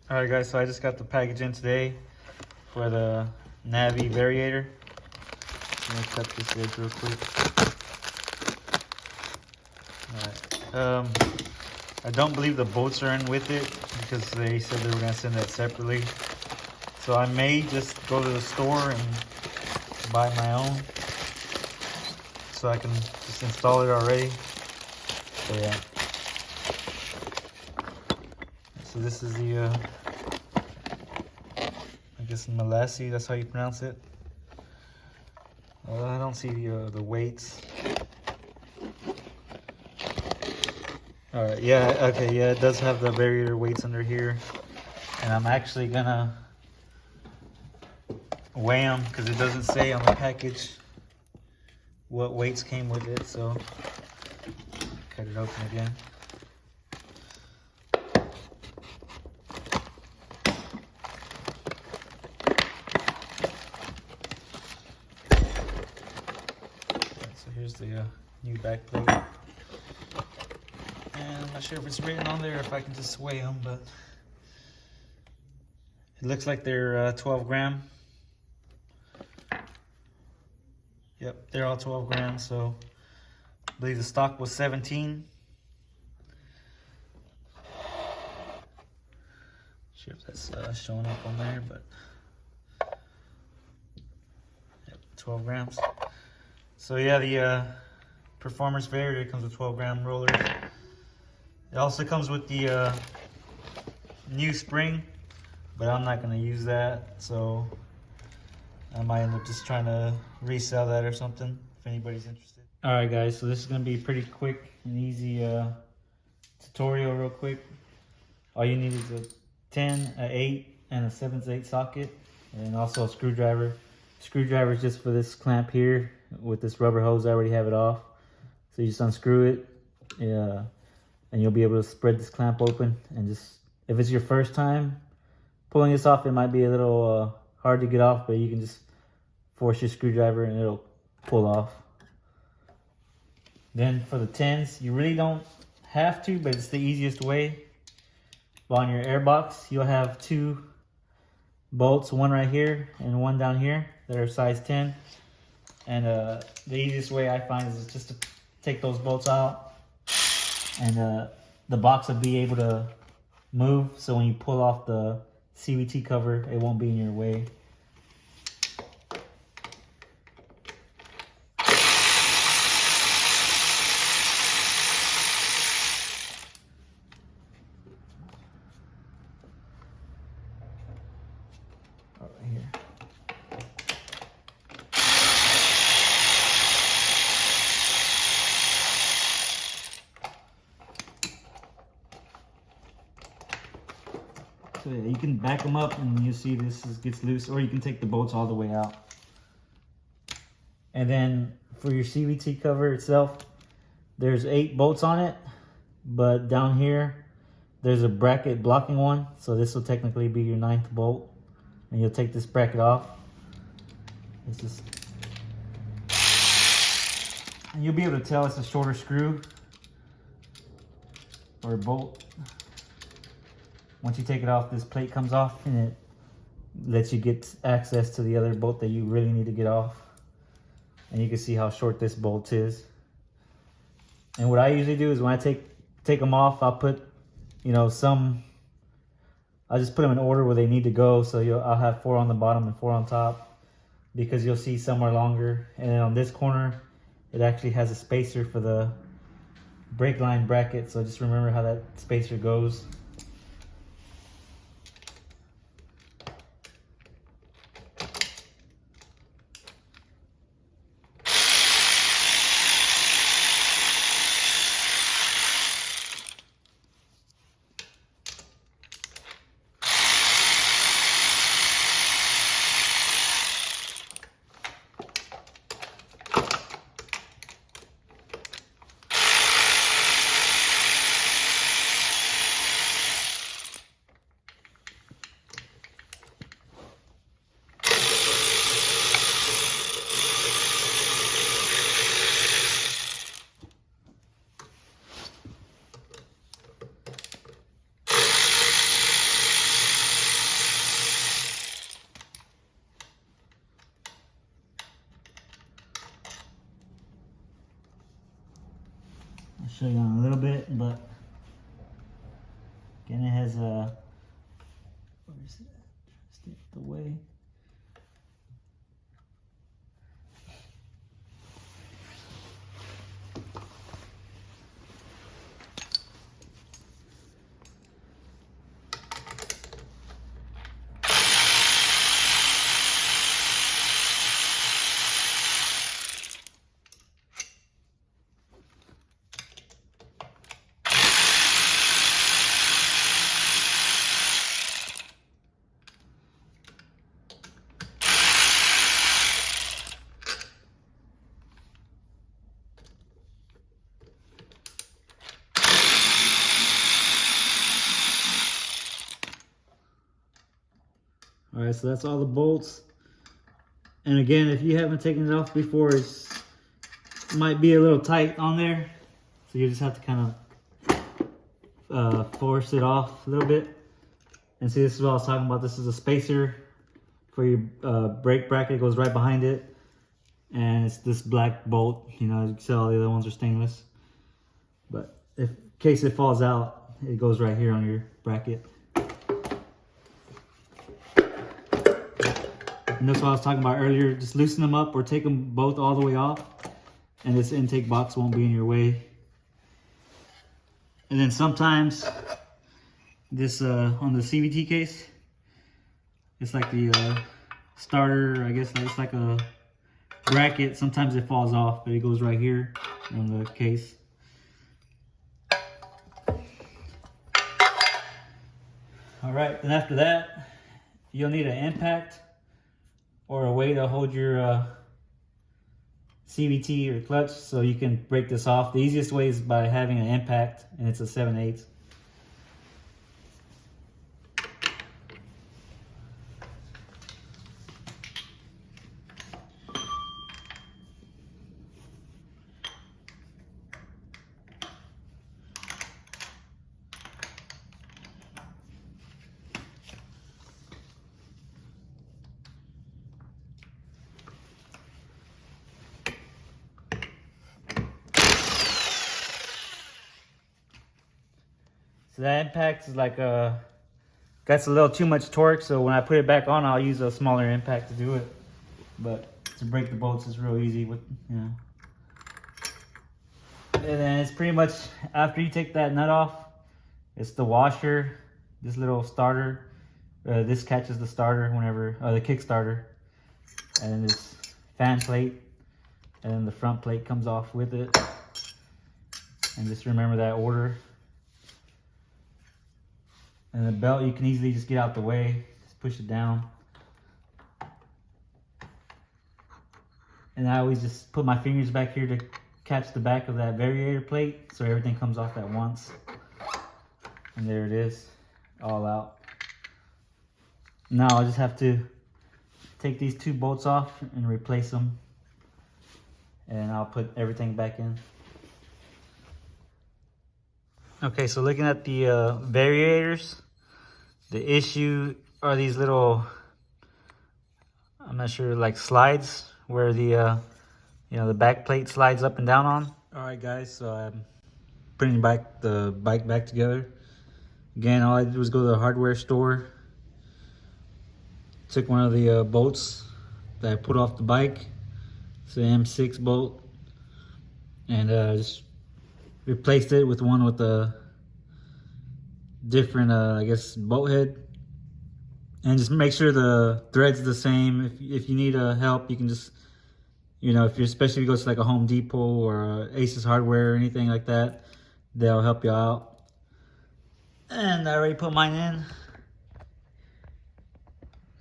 Alright guys, so I just got the package in today for the Navi variator. I'm gonna cut this edge real quick. Alright. I don't believe the bolts are in with it because they said they were gonna send that separately. So I may just go to the store and buy my own so I can just install it already. So yeah. So this is the I guess Malassi, that's how you pronounce it. I don't see the weights. Alright, yeah, okay, yeah, it does have the variator weights under here. And I'm actually gonna weigh them because it doesn't say on the package what weights came with it, so cut it open again. So here's the new back plate. And I'm not sure if it's written on there, if I can just weigh them, but it looks like they're 12 gram. Yep, they're all 12 grams, so I believe the stock was 17. Sure if that's showing up on there, but yep, 12 grams. So yeah, the Performance variator comes with 12 gram rollers. It also comes with the new spring, but I'm not going to use that, so I might end up just trying to resell that or something if anybody's interested. Alright guys, so this is going to be pretty quick and easy tutorial real quick. All you need is a 10, an 8, and a 7/8 socket, and also a screwdriver. Screwdriver is just for this clamp here with this rubber hose. I already have it off. So you just unscrew it, and you'll be able to spread this clamp open. And just, if it's your first time pulling this off, it might be a little hard to get off, but you can just force your screwdriver and it'll pull off. Then for the 10s, you really don't have to, but it's the easiest way. On your air box, you'll have 2 bolts, one right here and one down here that are size 10. And the easiest way I find is just to take those bolts out, and the box will be able to move, so when you pull off the CVT cover, it won't be in your way. Right here. So yeah, you can back them up and you see this gets loose, or you can take the bolts all the way out. And then for your CVT cover itself, there's 8 bolts on it, but down here there's a bracket blocking one, so this will technically be your 9th bolt. And you'll take this bracket off. It's just, and you'll be able to tell it's a shorter screw or a bolt. Once you take it off, this plate comes off and it lets you get access to the other bolt that you really need to get off. And you can see how short this bolt is. And what I usually do is when I take them off, I'll put, I'll just put them in order where they need to go. So I'll have 4 on the bottom and 4 on top, because you'll see some are longer. And then on this corner, it actually has a spacer for the brake line bracket. So just remember how that spacer goes. show you on a little bit, but again, it has a, where is it? Stay the way. All right, so that's all the bolts. And again, if you haven't taken it off before, it might be a little tight on there. So you just have to kind of force it off a little bit. And see, this is what I was talking about. This is a spacer for your brake bracket. It goes right behind it. And it's this black bolt. You know, as you can see, all the other ones are stainless. But in case it falls out, it goes right here on your bracket. And that's what I was talking about earlier. Just loosen them up or take them both all the way off, and this intake box won't be in your way. And then sometimes this on the CVT case, it's like the starter, I guess it's like a bracket. Sometimes it falls off, but it goes right here on the case. All right, then after that, you'll need an impact or a way to hold your CVT or clutch so you can break this off. The easiest way is by having an impact, and it's a 7/8. So that impact is like gets a little too much torque, so when I put it back on, I'll use a smaller impact to do it. But to break the bolts is real easy with, you know. And then it's pretty much, after you take that nut off, it's the washer, this little starter. This catches the starter whenever, the kick starter. And then this fan plate, and then the front plate comes off with it. And just remember that order. And the belt, you can easily just get out the way, just push it down. And I always just put my fingers back here to catch the back of that variator plate, so everything comes off at once. And there it is, all out. Now I just have to take these two bolts off and replace them. And I'll put everything back in. Okay, so looking at the variators, the issue are these little, I'm not sure, like slides where the you know, the back plate slides up and down on. All right, guys, so I'm putting the bike back together. Again, all I did was go to the hardware store, took one of the bolts that I put off the bike, it's the M6 bolt, and just replaced it with one with a different, I guess, bolt head. And just make sure the thread's the same. If you need help, you can just, you know, especially if you go to like a Home Depot or Aces Hardware or anything like that, they'll help you out. And I already put mine in.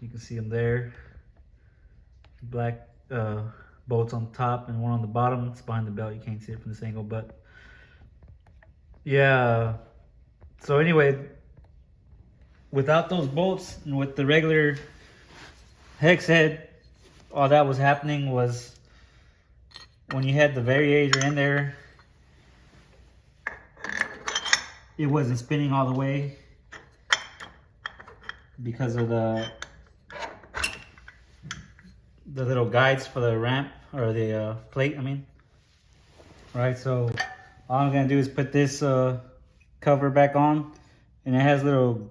You can see them there. Black bolts on the top and one on the bottom. It's behind the belt. You can't see it from this angle, but yeah. So anyway, without those bolts and with the regular hex head, all that was happening was when you had the variator in there, it wasn't spinning all the way because of the little guides for the ramp, or the plate, I mean. Right, so All I'm gonna do is put this cover back on, and it has little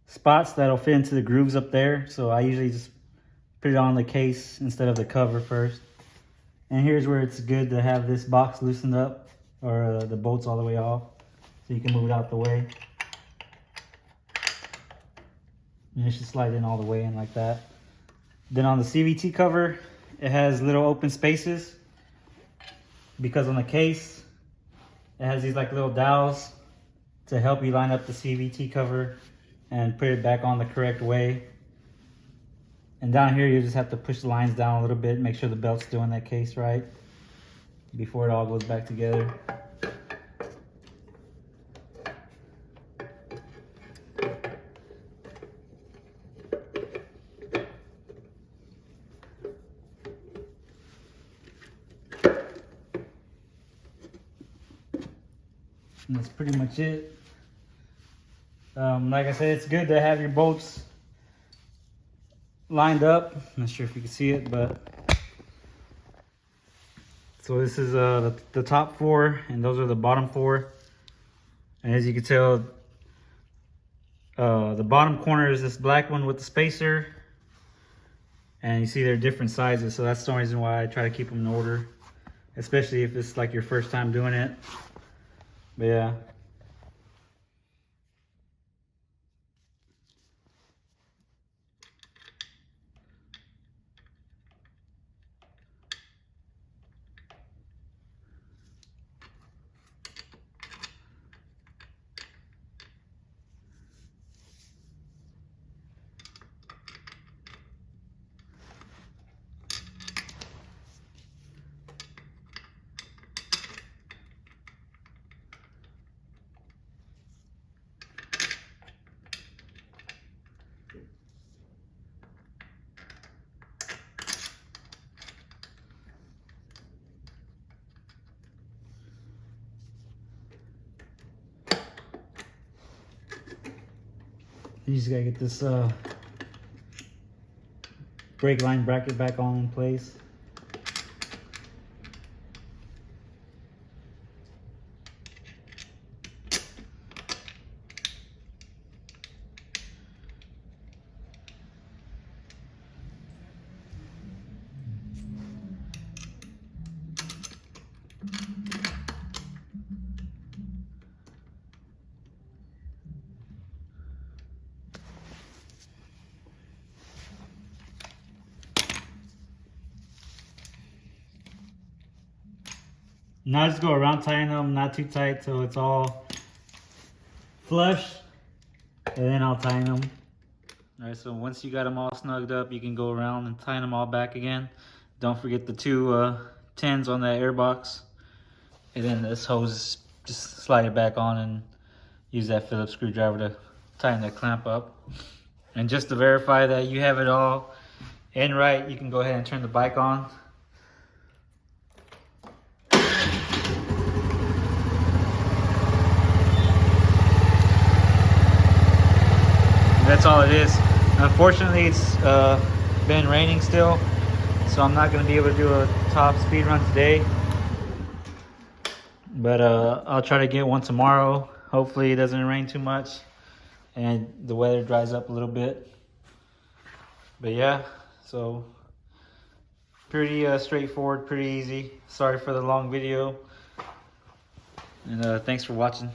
spots that'll fit into the grooves up there. So I usually just put it on the case instead of the cover first. And here's where it's good to have this box loosened up, or the bolts all the way off, so you can move it out the way. And it should slide in all the way in like that. Then on the CVT cover, it has little open spaces, because on the case, it has these like little dowels to help you line up the CVT cover and put it back on the correct way. And down here, you just have to push the lines down a little bit, make sure the belt's still in that case right before it all goes back together. And that's pretty much it. Like I said, it's good to have your bolts lined up. I'm not sure if you can see it, but so this is the top 4, and those are the bottom 4. And as you can tell, the bottom corner is this black one with the spacer, and you see they're different sizes, so that's the only reason why I try to keep them in order, especially if it's like your first time doing it. But yeah. You just gotta get this brake line bracket back on in place. Now just go around tying them, not too tight till it's all flush, and then I'll tie them. All right, so once you got them all snugged up, you can go around and tie them all back again. Don't forget the 2 10s on that air box. And then this hose, just slide it back on and use that Phillips screwdriver to tighten that clamp up. And just to verify that you have it all in right, you can go ahead and turn the bike on. That's all it is. Unfortunately, it's been raining still, so I'm not going to be able to do a top speed run today. But I'll try to get one tomorrow. Hopefully it doesn't rain too much and the weather dries up a little bit. But yeah, so pretty straightforward, pretty easy. Sorry for the long video. And thanks for watching.